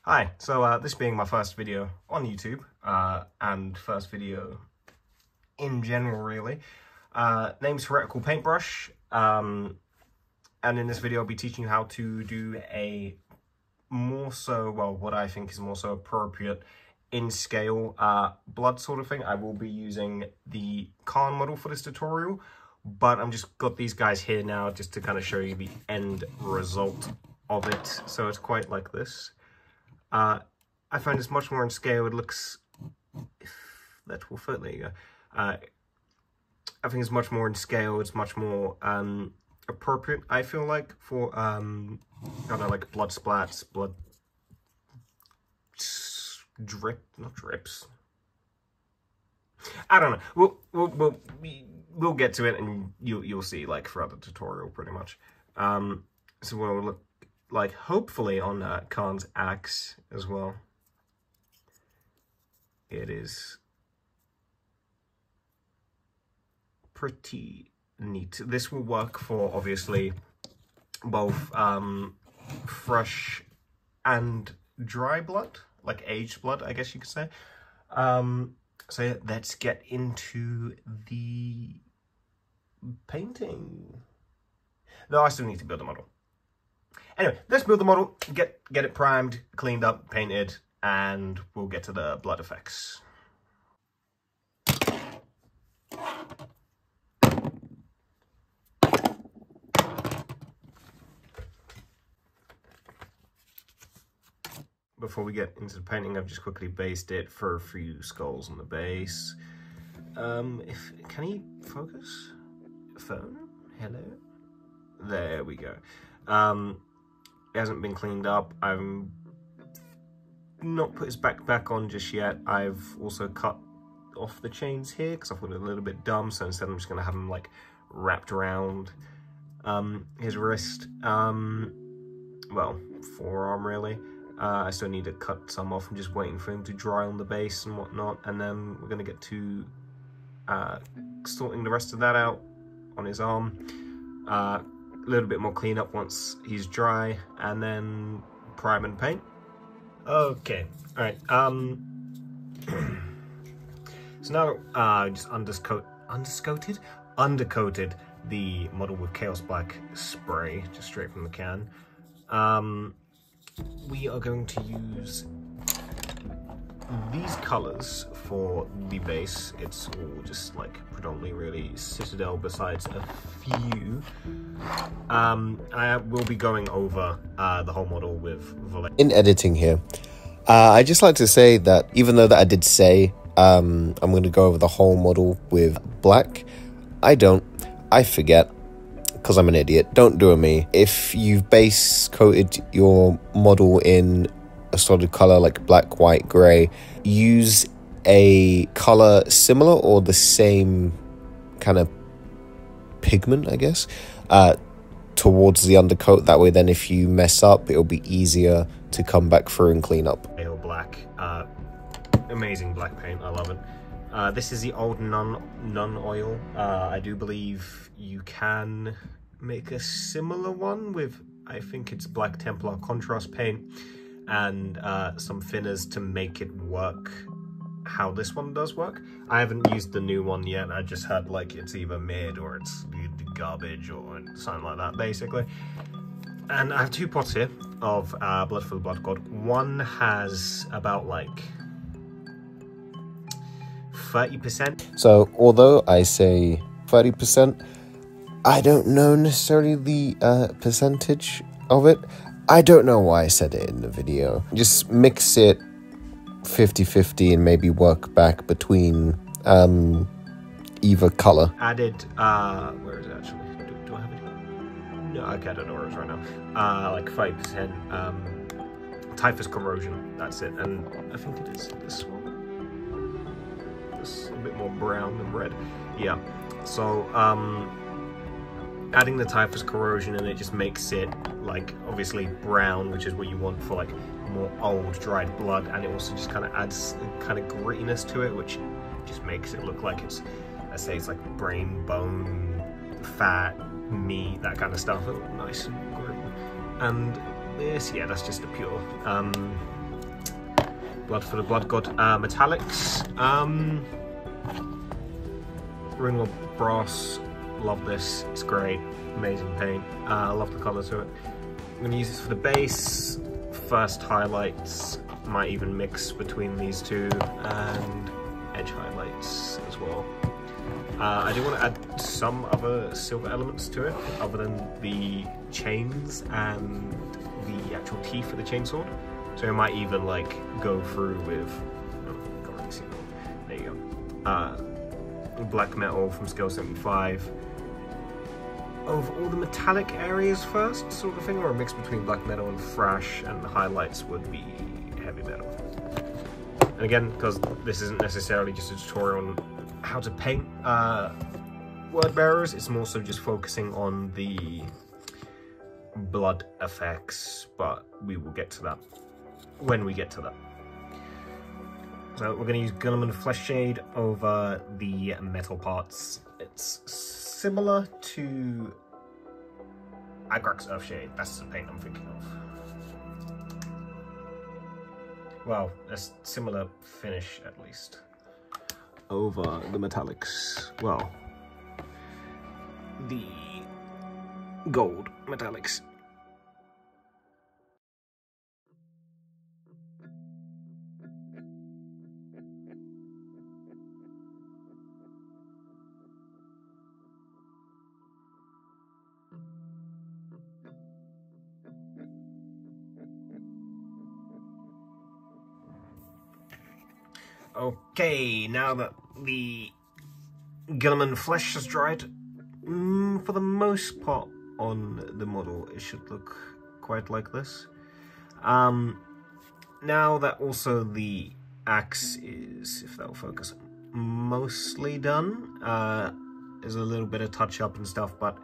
Hi, so this being my first video on YouTube, and first video in general really. Name's Heretical Paintbrush, and in this video I'll be teaching you how to do a what I think is more so appropriate in scale blood sort of thing. I will be using the Khan model for this tutorial, but I'm just got these guys here now just to kind of show you the end result of it. So it's quite like this. I find it's much more in scale. It looks, that will fit, there you go. I think it's much more in scale. It's much more appropriate, I feel like, for I don't know, like blood splats, blood not drips. I don't know. We'll get to it, and you'll see like throughout the tutorial pretty much. So what it will look like hopefully on Khan's axe as well. It is pretty neat. This will work for obviously both fresh and dry blood, like aged blood, I guess you could say. So yeah, let's get into the painting. Though I still need to build a model. Anyway, let's build the model, get it primed, cleaned up, painted, and we'll get to the blood effects. Before we get into the painting, I've just quickly based it for a few skulls on the base. Can you focus? Phone? Hello? There we go. It hasn't been cleaned up. I've not put his back on just yet. I've also cut off the chains here because I thought it a little bit dumb, so instead I'm just going to have him like wrapped around his wrist. Well, forearm really. I still need to cut some off. I'm just waiting for him to dry on the base and whatnot, and then we're going to get to sorting the rest of that out on his arm. A little bit more cleanup once he's dry, and then prime and paint. Okay, all right. So now I just undercoated the model with Chaos Black spray, just straight from the can. We are going to use these colors for the base. It's all just like predominantly really Citadel, besides a few. I will be going over the whole model with Volet. In editing here, I just like to say that even though that I did say I'm going to go over the whole model with black, I forget, because I'm an idiot. Don't do it me. If you've base coated your model in a solid color like black, white, gray, use a color similar or the same kind of pigment, I guess, towards the undercoat. That way then if you mess up, it'll be easier to come back through and clean up. Pale black, amazing black paint, I love it. This is the old nun oil. I do believe you can make a similar one with, I think it's Black Templar contrast paint, and some thinners to make it work how this one does work. I haven't used the new one yet. I just had like it's either mid or it's garbage or something like that basically. And I have two pots here of Blood for the Blood God. One has about like 30%. So although I say 30%, I don't know necessarily the percentage of it. I don't know why I said it in the video. Just mix it 50-50 and maybe work back between either color. Added, where is it actually? Do I have it? No, okay, I don't know where it is right now. Like 5% typhus corrosion, that's it. And I think it is this one. It's a bit more brown than red. Yeah, so adding the typhus corrosion, and it just makes it like obviously brown, which is what you want for like more old dried blood, and it also just kind of adds kind of grittiness to it, which just makes it look like it's, let's say it's like brain, bone, fat, meat, that kind of stuff. Nice and gritty. And this, yeah, that's just a pure Blood for the Blood God metallics. Ringwood brass, love this, it's great, amazing paint. I love the colour to it. I'm going to use this for the base, first highlights, might even mix between these two, and edge highlights as well. I do want to add some other silver elements to it, other than the chains and the actual teeth of the chainsword. So I might even like go through with, oh, can't really see that. There you go. Black metal from scale 75 over all the metallic areas first, sort of thing, or a mix between black metal and thrash, and the highlights would be heavy metal. And again, because this isn't necessarily just a tutorial on how to paint word bearers, it's more so just focusing on the blood effects, but we will get to that when we get to that. So we're going to use Gunnerman Flesh Shade over the metal parts. It's similar to Agrax Earthshade, that's the paint I'm thinking of. Well, a similar finish at least. Over the metallics, well, the gold metallics. Okay, now that the Gunnerman flesh has dried, for the most part on the model, it should look quite like this. Now that also the axe is, if that'll focus, mostly done, there's a little bit of touch up and stuff, but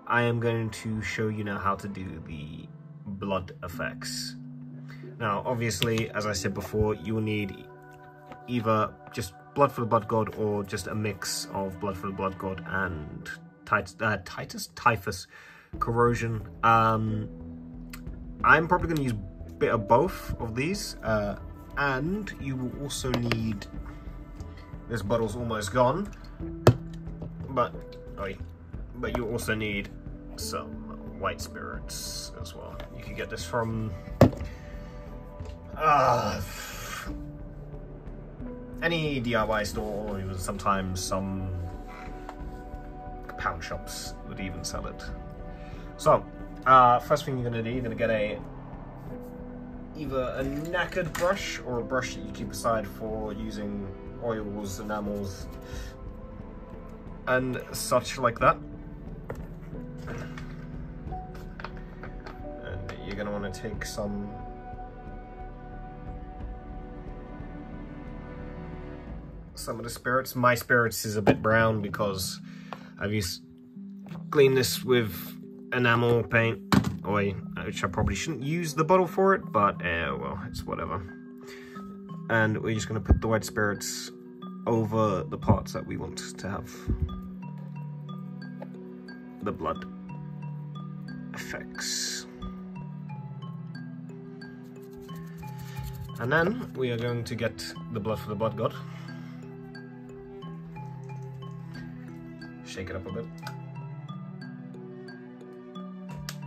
I am going to show you now how to do the blood effects. Now, obviously, as I said before, you will need either just Blood for the Blood God or just a mix of Blood for the Blood God and Typhus Corrosion. I'm probably going to use a bit of both of these, and you will also need, this bottle's almost gone, but you also need some white spirits as well. You can get this from any DIY store, or even sometimes some pound shops would even sell it. So, first thing you're going to do, you're going to get either a knackered brush or a brush that you keep aside for using oils, enamels, and such like that. And you're going to want to take some of the spirits. My spirits is a bit brown because I've cleaned this with enamel paint, which I probably shouldn't use the bottle for it, but well, it's whatever. And we're just going to put the white spirits over the parts that we want to have the blood effects. And then we are going to get the Blood for the Blood God. Shake it up a bit.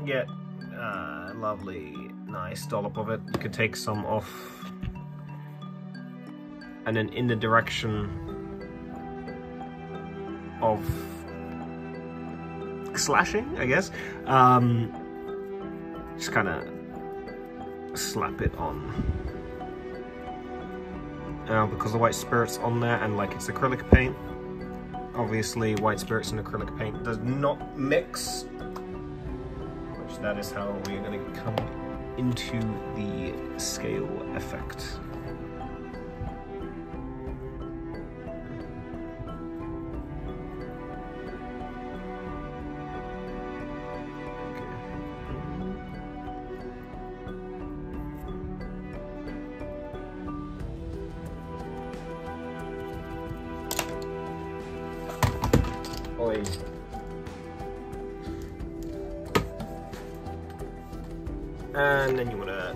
Get a lovely, nice dollop of it. You could take some off, and then in the direction of slashing, I guess, just kind of slap it on. Now, because the white spirit's on there and like it's acrylic paint, obviously white spirits and acrylic paint does not mix, which that is how we're going to come into the scale effect. And then you want to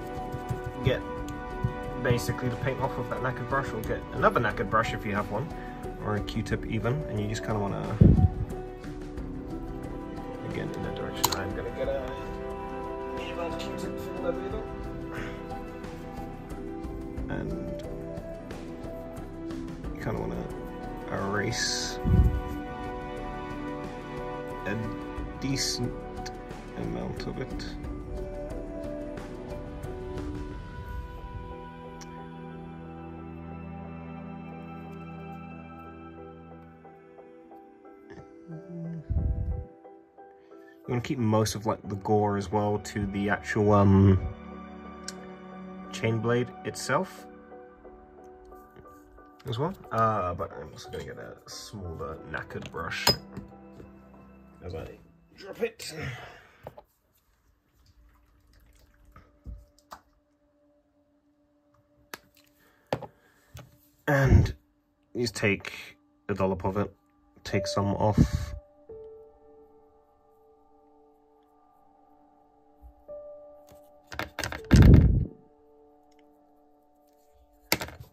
get basically to paint off with that knackered brush, or get another knackered brush if you have one, or a Q-tip even, and you just kind of want to, again in that direction. I'm gonna get a even Q-tip for that video, and you kind of want to erase a decent amount of it. You want to keep most of like the gore as well to the actual chain blade itself as well. But I'm also going to get a smaller knackered brush as I drop it. And you just take a dollop of it, take some off.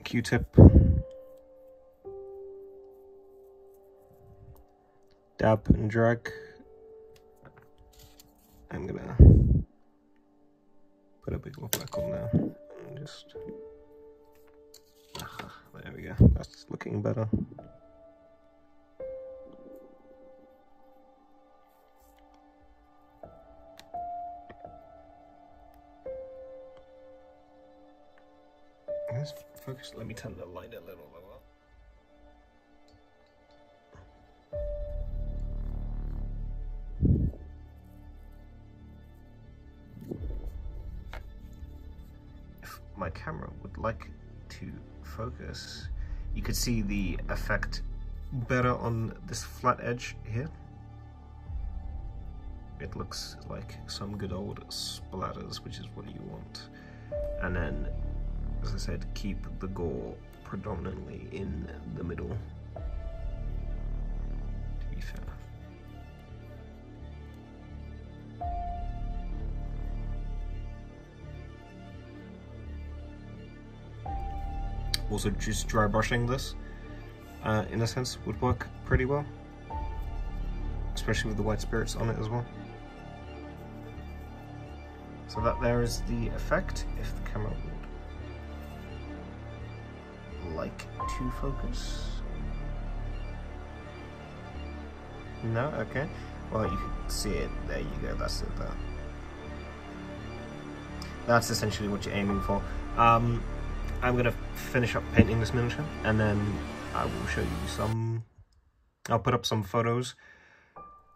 Q-tip, dab and drag. I'm gonna put a big look back on there and just, there we go, that's looking better. Let's focus, let me turn the light a little lower. If my camera would like to focus, you could see the effect better on this flat edge here. It looks like some good old splatters, which is what you want. And then, as I said, keep the gore predominantly in the middle, to be fair. Also, just dry brushing this, in a sense, would work pretty well, especially with the white spirits on it as well. So that there is the effect, if the camera would like to focus. No? Okay. Well, you can see it. There you go. That's it there. That's essentially what you're aiming for. I'm going to finish up painting this miniature, and then I will show you some... I'll put up some photos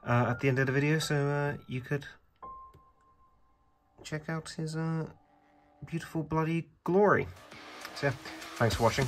at the end of the video, so you could check out his beautiful bloody glory. So yeah, thanks for watching.